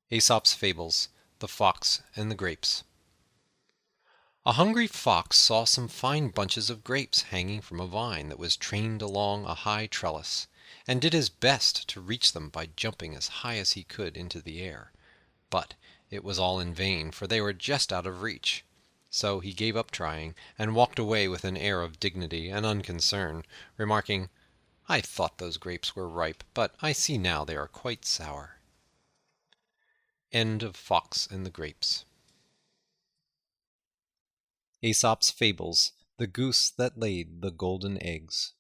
Aesop's Fables, The Fox and the Grapes. A hungry fox saw some fine bunches of grapes hanging from a vine that was trained along a high trellis, and did his best to reach them by jumping as high as he could into the air. But it was all in vain, for they were just out of reach. So he gave up trying, and walked away with an air of dignity and unconcern, remarking, "I thought those grapes were ripe, but I see now they are quite sour." End of Fox and the Grapes. Aesop's Fables, The Goose That Laid the Golden Eggs.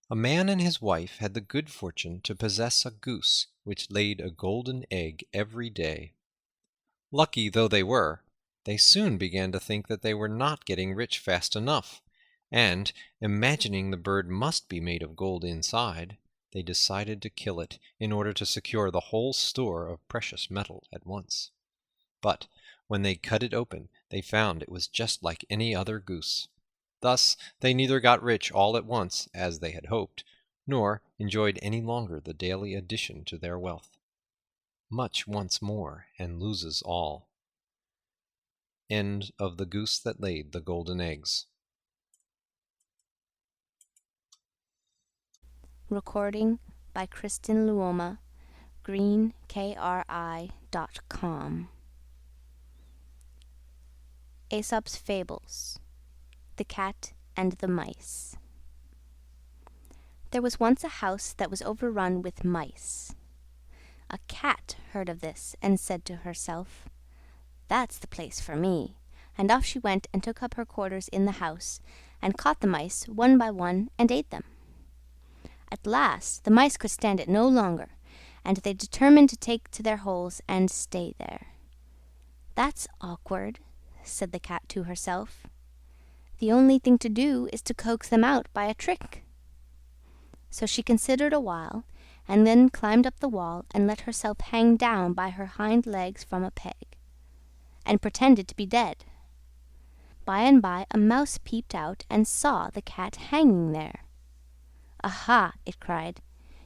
A man and his wife had the good fortune to possess a goose which laid a golden egg every day. Lucky though they were, they soon began to think that they were not getting rich fast enough, and, imagining the bird must be made of gold inside, they decided to kill it in order to secure the whole store of precious metal at once. But when they cut it open, they found it was just like any other goose. Thus they neither got rich all at once, as they had hoped, nor enjoyed any longer the daily addition to their wealth. Much wants more, and loses all. End of The Goose That Laid the Golden Eggs. Recording by Kristen Luoma, greenkri.com. Aesop's Fables, The Cat and the Mice. There was once a house that was overrun with mice. A cat heard of this and said to herself, "That's the place for me," and off she went and took up her quarters in the house, and caught the mice one by one and ate them. At last the mice could stand it no longer, and they determined to take to their holes and stay there. "That's awkward," said the cat to herself. "The only thing to do is to coax them out by a trick." So she considered a while, and then climbed up the wall and let herself hang down by her hind legs from a peg, and pretended to be dead. By and by a mouse peeped out and saw the cat hanging there. "Aha!" it cried.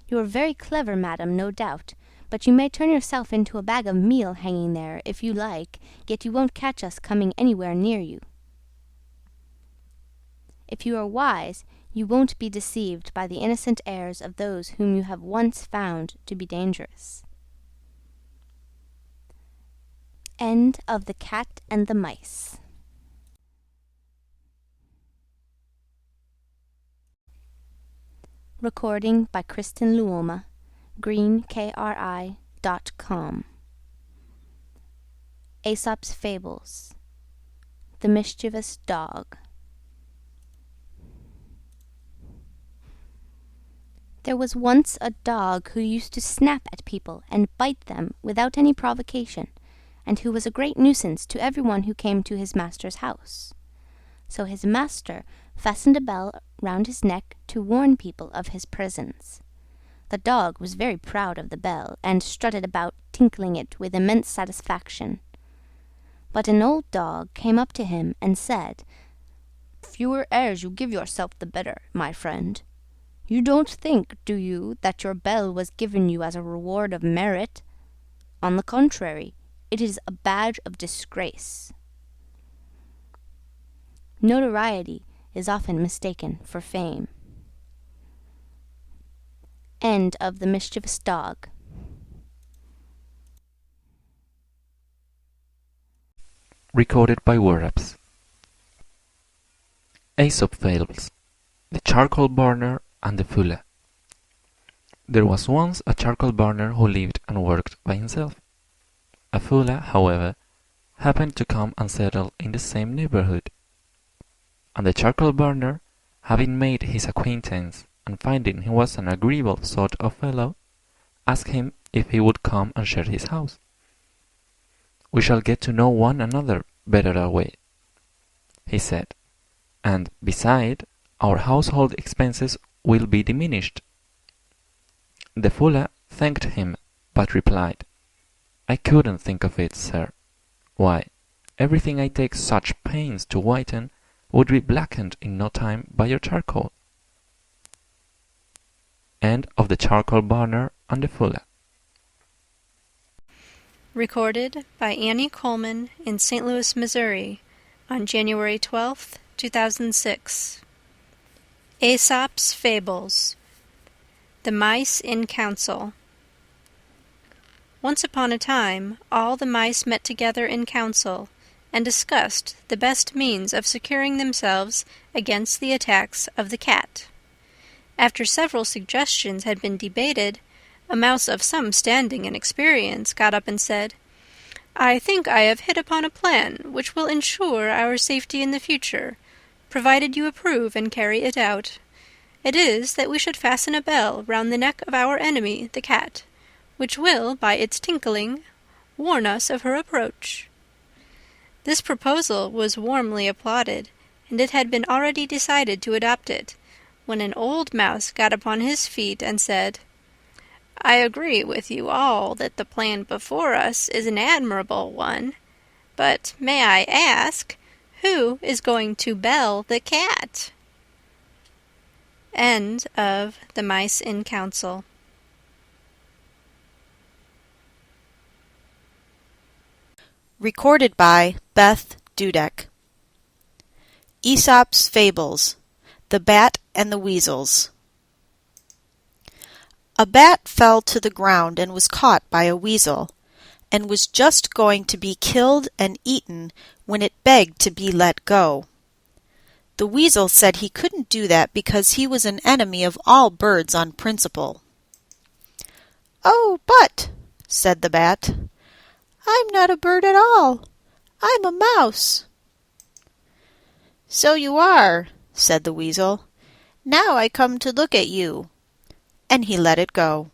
"You are very clever, madam, no doubt, but you may turn yourself into a bag of meal hanging there, if you like, yet you won't catch us coming anywhere near you. If you are wise, you won't be deceived by the innocent airs of those whom you have once found to be dangerous." End of The Cat and the Mice. Recording by Kristen Luoma, greenkri.com. Aesop's Fables, The Mischievous Dog. There was once a dog who used to snap at people and bite them without any provocation, and who was a great nuisance to everyone who came to his master's house. So his master fastened a bell round his neck to warn people of his presence. The dog was very proud of the bell, and strutted about tinkling it with immense satisfaction. But an old dog came up to him and said, "The fewer airs you give yourself, the better, my friend. You don't think, do you, that your bell was given you as a reward of merit? On the contrary, it is a badge of disgrace." Notoriety is often mistaken for fame. End of The Mischievous Dog. Recorded by Words. Aesop Fables, The Charcoal Burner and the Fulla. There was once a charcoal burner who lived and worked by himself. A Fulla, however, happened to come and settle in the same neighborhood, and the charcoal burner, having made his acquaintance and finding he was an agreeable sort of fellow, asked him if he would come and share his house. "We shall get to know one another better that way," he said, "and, beside, our household expenses will be diminished." The Fulla thanked him, but replied, "I couldn't think of it, sir. Why, everything I take such pains to whiten would be blackened in no time by your charcoal." End of The Charcoal Burner and the Fulla. Recorded by Annie Coleman in St. Louis, Missouri, on January 12, 2006. Aesop's Fables. The Mice in Council. Once upon a time, all the mice met together in council, and discussed the best means of securing themselves against the attacks of the cat. After several suggestions had been debated, a mouse of some standing and experience got up and said, "I think I have hit upon a plan which will ensure our safety in the future, provided you approve and carry it out. It is that we should fasten a bell round the neck of our enemy, the cat, which will, by its tinkling, warn us of her approach." This proposal was warmly applauded, and it had been already decided to adopt it, when an old mouse got upon his feet and said, "I agree with you all that the plan before us is an admirable one, but may I ask, who is going to bell the cat?" End of The Mice in Council. Recorded by Beth Dudek. Aesop's Fables. The Bat and the Weasels. A bat fell to the ground and was caught by a weasel, and was just going to be killed and eaten when it begged to be let go. The weasel said he couldn't do that because he was an enemy of all birds on principle. "Oh, but," said the bat, "I'm not a bird at all. I'm a mouse." "So you are," said the weasel. "Now I come to look at you." And he let it go.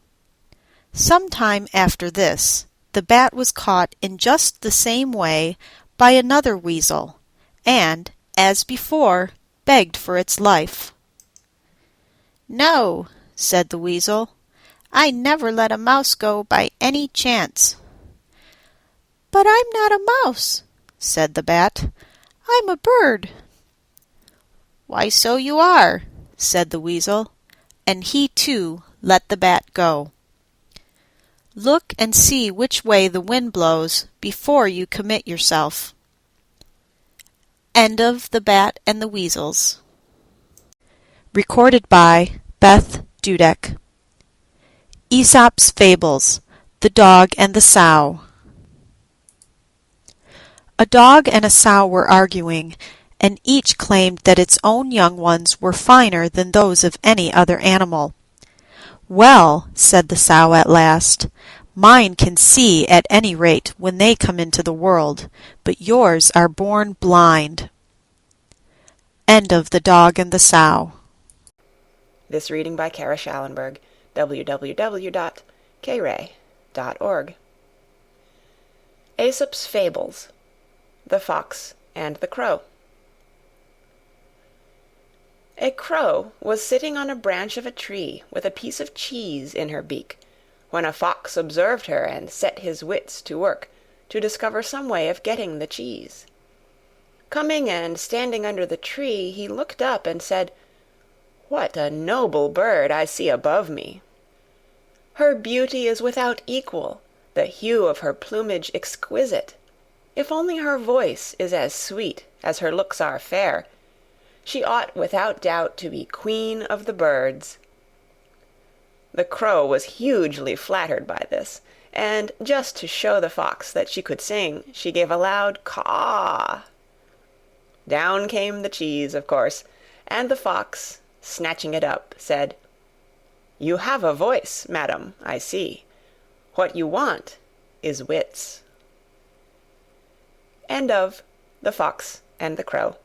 Some time after this, the bat was caught in just the same way by another weasel, and, as before, begged for its life. "No," said the weasel, "I never let a mouse go by any chance." "But I'm not a mouse," said the bat. "I'm a bird." "Why, so you are," said the weasel, and he too let the bat go. Look and see which way the wind blows before you commit yourself. End of The Bat and the Weasels. Recorded by Beth Dudek. Aesop's Fables. The Dog and the Sow. A dog and a sow were arguing, and each claimed that its own young ones were finer than those of any other animal. "Well," said the sow at last, "mine can see at any rate when they come into the world, but yours are born blind." End of The Dog and the Sow. This reading by Kara Schallenberg, www.kray.org. Aesop's Fables. The Fox and the Crow. A crow was sitting on a branch of a tree with a piece of cheese in her beak, when a fox observed her and set his wits to work to discover some way of getting the cheese. Coming and standing under the tree, he looked up and said, "What a noble bird I see above me! Her beauty is without equal, the hue of her plumage exquisite. If only her voice is as sweet as her looks are fair, she ought without doubt to be queen of the birds." The crow was hugely flattered by this, and just to show the fox that she could sing, she gave a loud caw. Down came the cheese, of course, and the fox, snatching it up, said, "You have a voice, madam, I see. What you want is wits." End of The Fox and the Crow.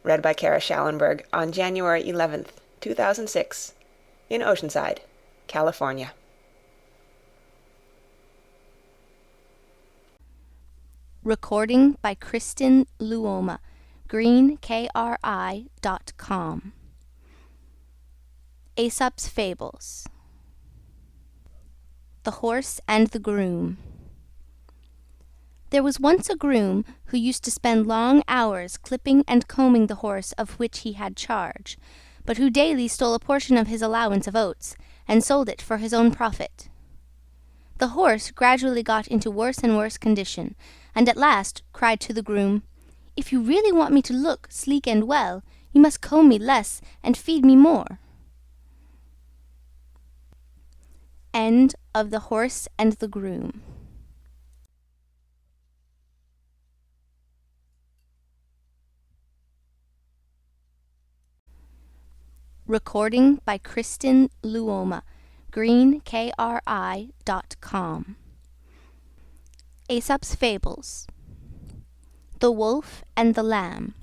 Read by Kara Schallenberg on January 11th, 2006, in Oceanside, California. Recording by Kristen Luoma, greenkri.com. Aesop's Fables. The Horse and the Groom. There was once a groom who used to spend long hours clipping and combing the horse of which he had charge, but who daily stole a portion of his allowance of oats, and sold it for his own profit. The horse gradually got into worse and worse condition, and at last cried to the groom, "If you really want me to look sleek and well, you must comb me less and feed me more." End of The Horse and the Groom. Recording by Kristen Luoma, greenkri.com. Aesop's Fables. The Wolf and the Lamb.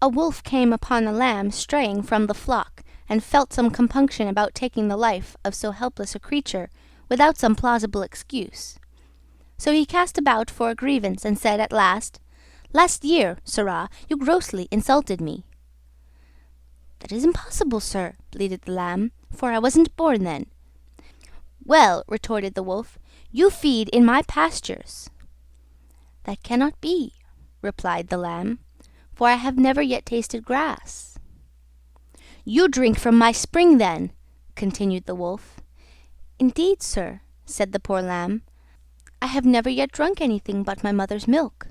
A wolf came upon a lamb straying from the flock, and felt some compunction about taking the life of so helpless a creature without some plausible excuse. So he cast about for a grievance, and said at last, "Last year, sirrah, you grossly insulted me." "That is impossible, sir," bleated the lamb, "for I wasn't born then." "Well," retorted the wolf, "you feed in my pastures." "That cannot be," replied the lamb, "for I have never yet tasted grass." "You drink from my spring, then," continued the wolf. "Indeed, sir," said the poor lamb, "I have never yet drunk anything but my mother's milk."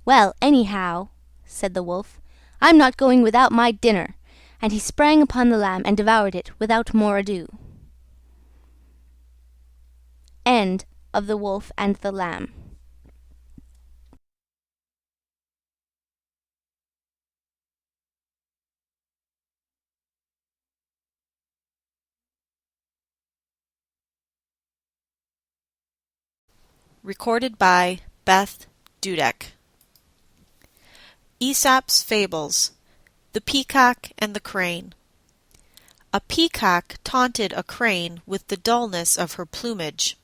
"Well, anyhow," said the wolf, "I'm not going without my dinner," and he sprang upon the lamb and devoured it without more ado. End of The Wolf and the Lamb. Recorded by Beth Dudek. Aesop's Fables. The Peacock and the Crane. A peacock taunted a crane with the dullness of her plumage.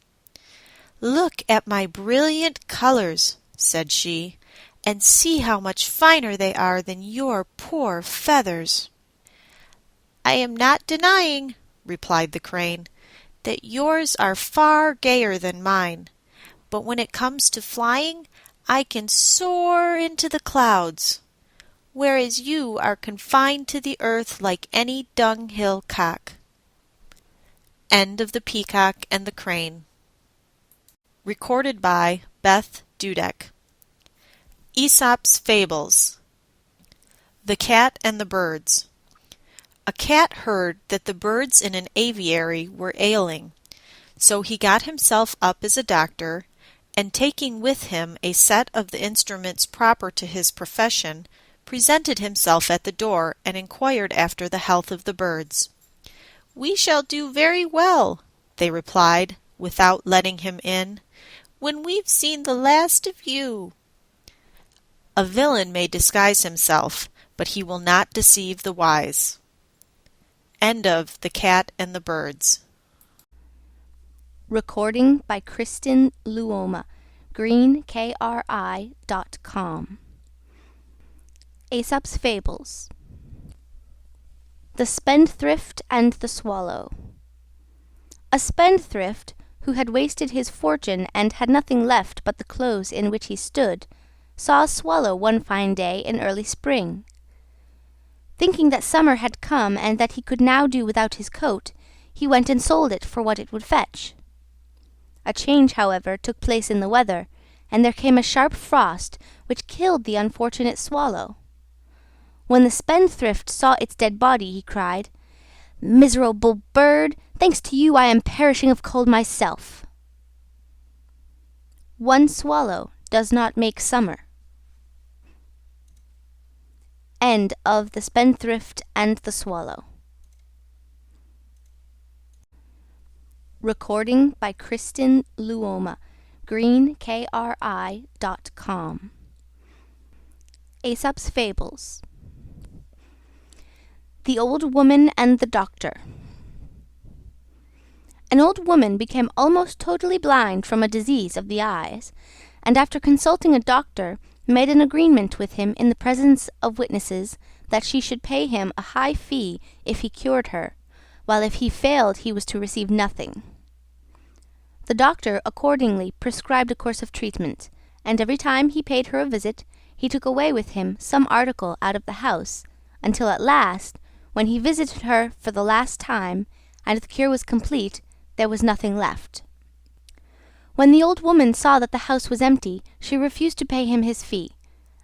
"Look at my brilliant colors," said she, "and see how much finer they are than your poor feathers." "I am not denying," replied the crane, "that yours are far gayer than mine. But when it comes to flying, I can soar into the clouds, whereas you are confined to the earth like any dunghill cock." End of The Peacock and the Crane. Recorded by Beth Dudek. Aesop's Fables. The Cat and the Birds. A cat heard that the birds in an aviary were ailing, so he got himself up as a doctor, and taking with him a set of the instruments proper to his profession, presented himself at the door and inquired after the health of the birds. "We shall do very well," they replied, without letting him in, "when we've seen the last of you." A villain may disguise himself, but he will not deceive the wise. End of The Cat and the Birds. Recording by Kristen Luoma, greenkri.com. Aesop's Fables. The Spendthrift and the Swallow. A spendthrift, who had wasted his fortune and had nothing left but the clothes in which he stood, saw a swallow one fine day in early spring. Thinking that summer had come and that he could now do without his coat, he went and sold it for what it would fetch. A change, however, took place in the weather, and there came a sharp frost, which killed the unfortunate swallow. When the spendthrift saw its dead body, he cried, "Miserable bird, thanks to you I am perishing of cold myself." One swallow does not make summer. End of The Spendthrift and the Swallow. Recording by Kristen Luoma, greenkri.com. Aesop's Fables. The Old Woman and the Doctor. An old woman became almost totally blind from a disease of the eyes, and after consulting a doctor, made an agreement with him in the presence of witnesses that she should pay him a high fee if he cured her, while if he failed he was to receive nothing. The doctor accordingly prescribed a course of treatment, and every time he paid her a visit, he took away with him some article out of the house, until at last, when he visited her for the last time, and the cure was complete, there was nothing left. When the old woman saw that the house was empty, she refused to pay him his fee,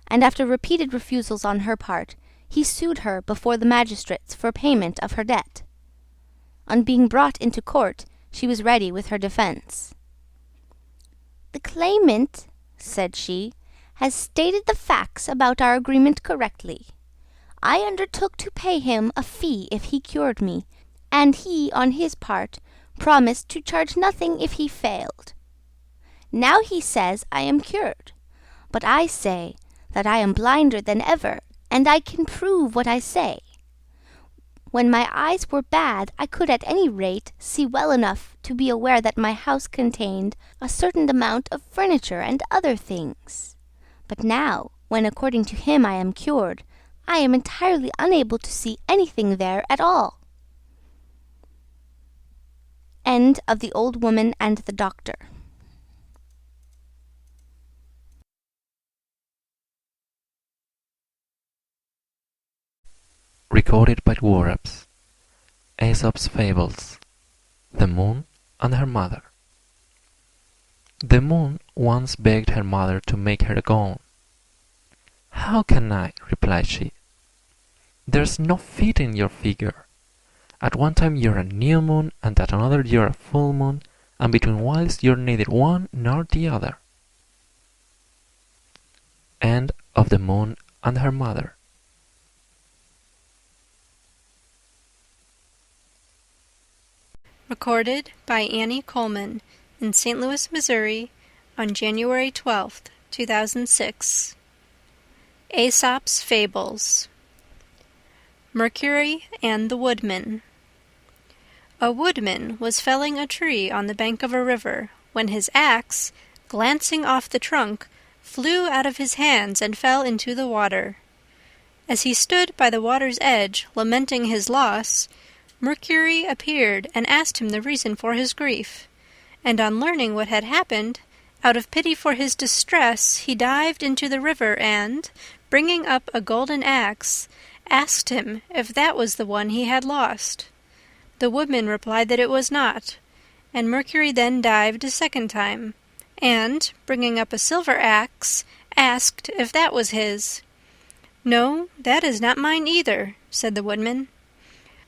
and after repeated refusals on her part, he sued her before the magistrates for payment of her debt. On being brought into court, she was ready with her defense. "The claimant," said she, "has stated the facts about our agreement correctly. I undertook to pay him a fee if he cured me, and he, on his part, promised to charge nothing if he failed. Now he says I am cured, but I say that I am blinder than ever, and I can prove what I say. When my eyes were bad, I could at any rate see well enough to be aware that my house contained a certain amount of furniture and other things. But now, when according to him I am cured, I am entirely unable to see anything there at all." End of The Old Woman and the Doctor. Recorded by Dwarfs. Aesop's Fables. The Moon and Her Mother. The Moon once begged her mother to make her a gown. "How can I?" replied she. "There's no fit in your figure. At one time you're a new moon, and at another you're a full moon, and between whiles you're neither one nor the other." End of The Moon and Her Mother. Recorded by Annie Coleman in St. Louis, Missouri, on January 12, 2006. Aesop's Fables. Mercury and the Woodman. A woodman was felling a tree on the bank of a river, when his axe, glancing off the trunk, flew out of his hands and fell into the water. As he stood by the water's edge, lamenting his loss, Mercury appeared and asked him the reason for his grief, and on learning what had happened, out of pity for his distress, he dived into the river and, bringing up a golden axe, asked him if that was the one he had lost. The woodman replied that it was not, and Mercury then dived a second time, and, bringing up a silver axe, asked if that was his. "No, that is not mine either," said the woodman.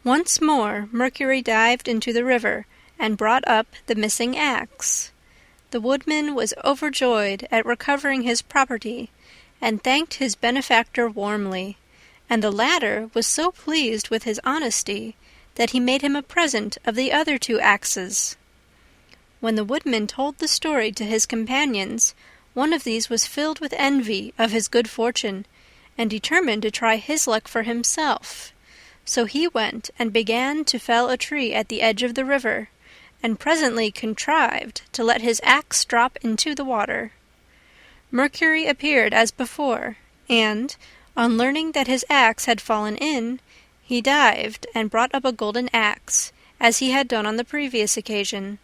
Once more Mercury dived into the river and brought up the missing axe. The woodman was overjoyed at recovering his property, and thanked his benefactor warmly, and the latter was so pleased with his honesty that he made him a present of the other 2 axes. When the woodman told the story to his companions, one of these was filled with envy of his good fortune, and determined to try his luck for himself. So he went and began to fell a tree at the edge of the river, and presently contrived to let his axe drop into the water. Mercury appeared as before, and, on learning that his axe had fallen in, he dived and brought up a golden axe, as he had done on the previous occasion.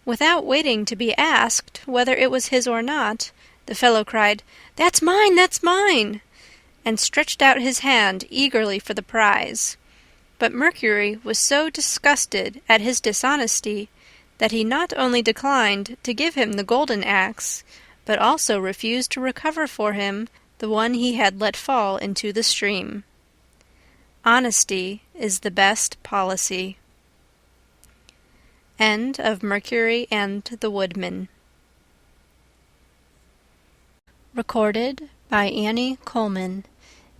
Without waiting to be asked whether it was his or not, the fellow cried, "That's mine! That's mine!" and stretched out his hand eagerly for the prize. But Mercury was so disgusted at his dishonesty that he not only declined to give him the golden axe, but also refused to recover for him the one he had let fall into the stream. Honesty is the best policy. End of Mercury and the Woodman. Recorded by Annie Coleman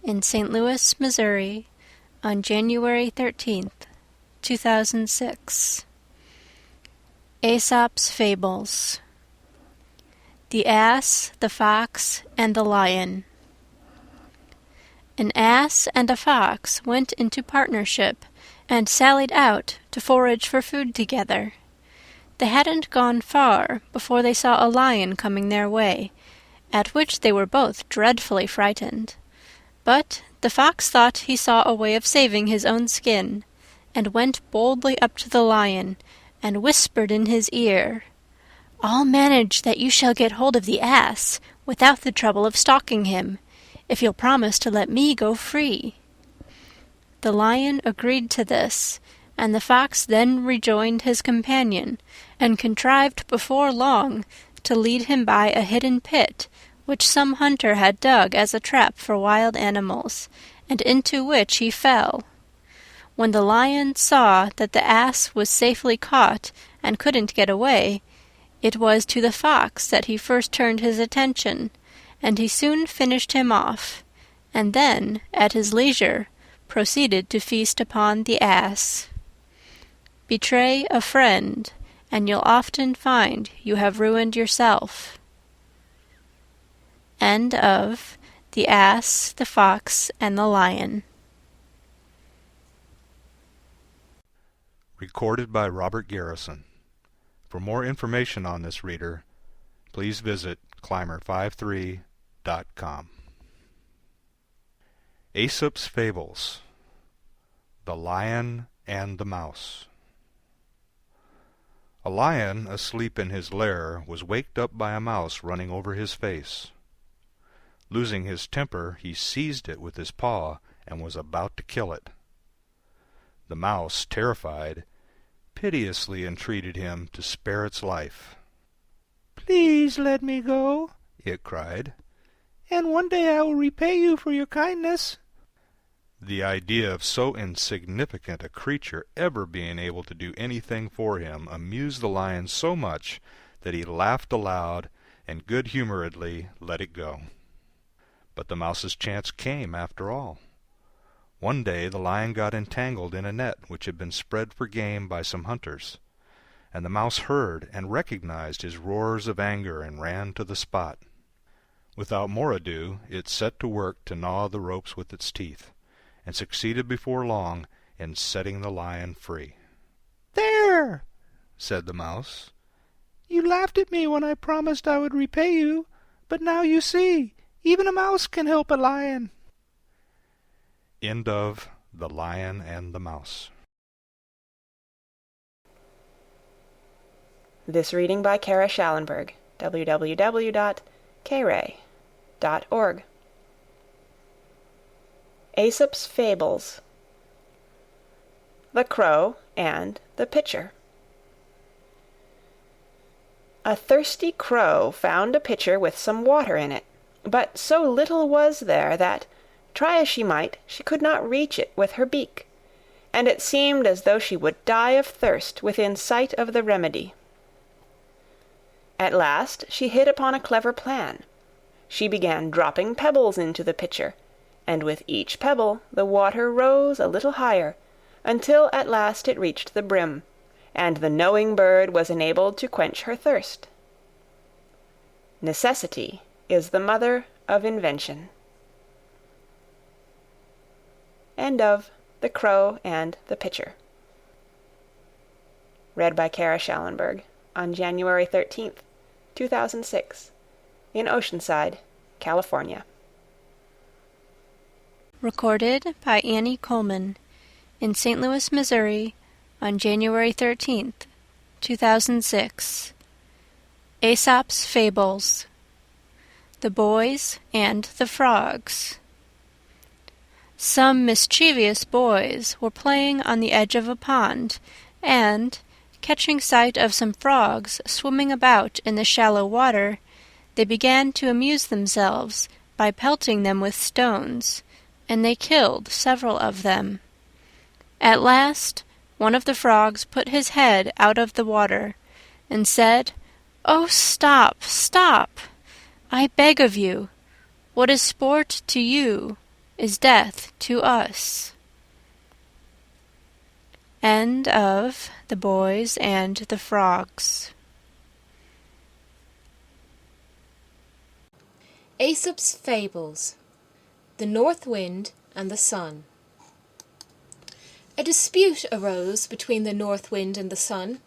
in St. Louis, Missouri, on January 13th, 2006. Aesop's Fables. The Ass, the Fox, and the Lion. An ass and a fox went into partnership and sallied out to forage for food together. They hadn't gone far before they saw a lion coming their way, at which they were both dreadfully frightened. But the fox thought he saw a way of saving his own skin, and went boldly up to the lion, and whispered in his ear, "I'll manage that you shall get hold of the ass, without the trouble of stalking him, if you'll promise to let me go free." The lion agreed to this, And the fox then rejoined his companion, and contrived before long to lead him by a hidden pit, which some hunter had dug as a trap for wild animals, and into which he fell. When the lion saw that the ass was safely caught and couldn't get away, it was to the fox that he first turned his attention, and he soon finished him off, and then, at his leisure, proceeded to feast upon the ass. Betray a friend, and you'll often find you have ruined yourself. End of The Ass, the Fox, and the Lion. Recorded by Robert Garrison. For more information on this reader, please visit climber53.com. Aesop's Fables. The Lion and the Mouse. A lion asleep in his lair was waked up by a mouse running over his face. Losing his temper, he seized it with his paw and was about to kill it. The mouse, terrified, piteously entreated him to spare its life. "Please let me go," it cried, "and one day I will repay you for your kindness." The idea of so insignificant a creature ever being able to do anything for him amused the lion so much that he laughed aloud and good-humoredly let it go. But the mouse's chance came after all. One day the lion got entangled in a net which had been spread for game by some hunters, and the mouse heard and recognized his roars of anger and ran to the spot. Without more ado it set to work to gnaw the ropes with its teeth, and succeeded before long in setting the lion free. "There," said the mouse, "you laughed at me when I promised I would repay you, but now you see, even a mouse can help a lion." End of The Lion and the Mouse. This reading by Kara Schallenberg, www.kray.org. Aesop's Fables. The Crow and the Pitcher. A thirsty crow found a pitcher with some water in it, but so little was there that, try as she might, she could not reach it with her beak, and it seemed as though she would die of thirst within sight of the remedy. At last she hit upon a clever plan. She began dropping pebbles into the pitcher, and with each pebble the water rose a little higher, until at last it reached the brim, and the knowing bird was enabled to quench her thirst. Necessity is the mother of invention. End of The Crow and the Pitcher. Read by Kara Schallenberg on January 13th, 2006, in Oceanside, California. Recorded by Annie Coleman in St. Louis, Missouri on January 13th, 2006. Aesop's Fables. The Boys and the Frogs. Some mischievous boys were playing on the edge of a pond, and, catching sight of some frogs swimming about in the shallow water, they began to amuse themselves by pelting them with stones, and they killed several of them. At last one of the frogs put his head out of the water, and said, "Oh, stop, stop! I beg of you. What is sport to you is death to us." End of The Boys and the Frogs. Aesop's Fables. The North Wind and the Sun. A dispute arose between the North Wind and the Sun,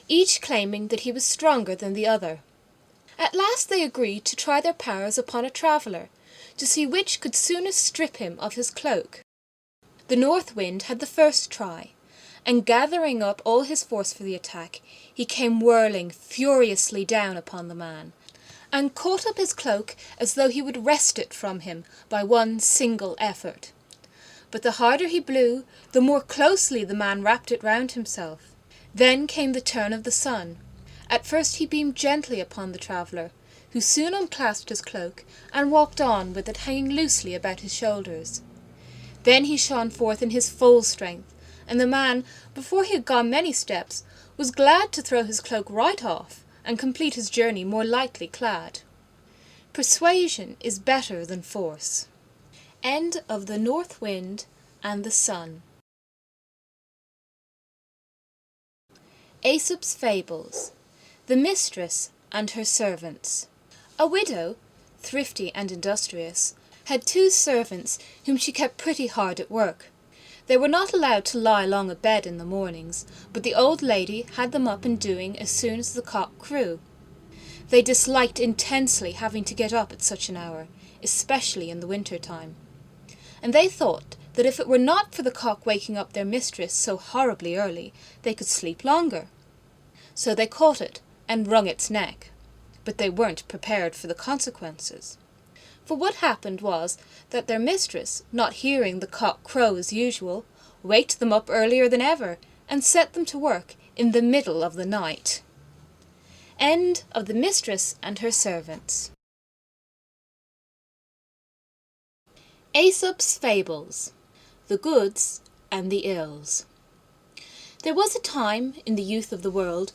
each claiming that he was stronger than the other. At last they agreed to try their powers upon a traveller, to see which could soonest strip him of his cloak. The North Wind had the first try, and gathering up all his force for the attack, he came whirling furiously down upon the man, and caught up his cloak as though he would wrest it from him by one single effort. But the harder he blew, the more closely the man wrapped it round himself. Then came the turn of the sun. At first he beamed gently upon the traveller, who soon unclasped his cloak and walked on with it hanging loosely about his shoulders. Then he shone forth in his full strength, and the man, before he had gone many steps, was glad to throw his cloak right off and complete his journey more lightly clad. Persuasion is better than force. End of The North Wind and the Sun. Aesop's Fables. The Mistress and Her Servants. A widow, thrifty and industrious, had 2 servants whom she kept pretty hard at work. They were not allowed to lie long abed in the mornings, but the old lady had them up and doing as soon as the cock crew. They disliked intensely having to get up at such an hour, especially in the winter time. And they thought that if it were not for the cock waking up their mistress so horribly early, they could sleep longer. So they caught it and wrung its neck. But they weren't prepared for the consequences. For what happened was that their mistress, not hearing the cock crow as usual, waked them up earlier than ever and set them to work in the middle of the night. End of The Mistress and Her Servants. Aesop's Fables. The Goods and the Ills. There was a time in the youth of the world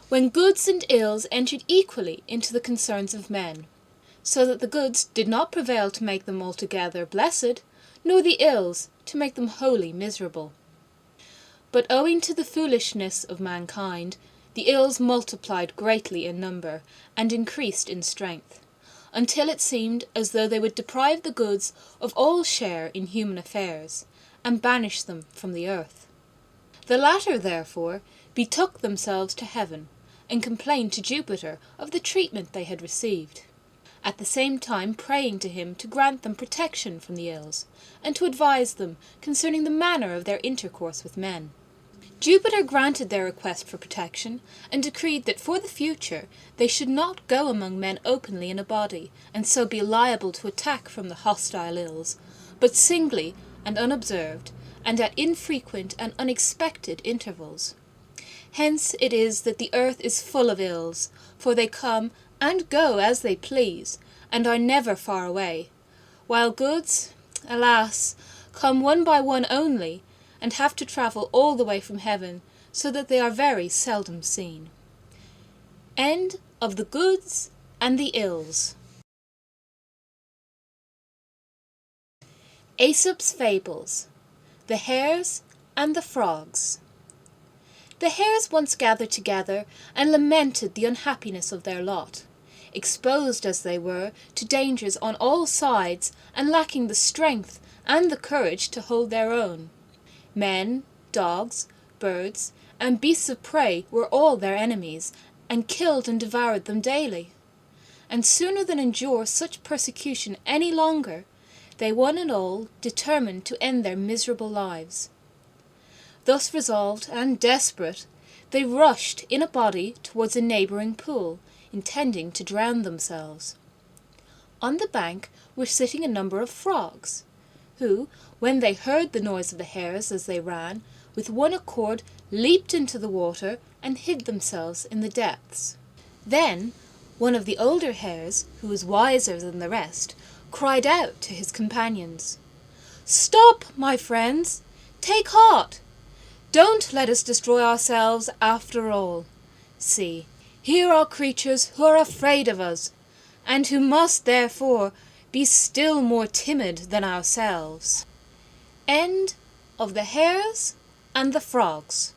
when goods and ills entered equally into the concerns of men, so that the goods did not prevail to make them altogether blessed, nor the ills to make them wholly miserable. But owing to the foolishness of mankind, the ills multiplied greatly in number and increased in strength, until it seemed as though they would deprive the goods of all share in human affairs, and banish them from the earth. The latter, therefore, betook themselves to heaven, and complained to Jupiter of the treatment they had received, at the same time praying to him to grant them protection from the ills, and to advise them concerning the manner of their intercourse with men. Jupiter granted their request for protection, and decreed that for the future they should not go among men openly in a body, and so be liable to attack from the hostile ills, but singly and unobserved, and at infrequent and unexpected intervals. Hence it is that the earth is full of ills, for they come and go as they please, and are never far away, while goods, alas, come one by one only, and have to travel all the way from heaven, so that they are very seldom seen. End of The Goods and the Ills. Aesop's Fables. The Hares and the Frogs. The hares once gathered together and lamented the unhappiness of their lot, exposed as they were to dangers on all sides and lacking the strength and the courage to hold their own. Men, dogs, birds, and beasts of prey were all their enemies, and killed and devoured them daily. And sooner than endure such persecution any longer, they one and all determined to end their miserable lives. Thus resolved and desperate, they rushed in a body towards a neighbouring pool, intending to drown themselves. On the bank were sitting a number of frogs, who, when they heard the noise of the hares as they ran, with one accord leaped into the water and hid themselves in the depths. Then one of the older hares, who was wiser than the rest, cried out to his companions, "Stop, my friends! Take heart! Don't let us destroy ourselves after all. See, here are creatures who are afraid of us, and who must, therefore, be still more timid than ourselves." End of The Hares and the Frogs.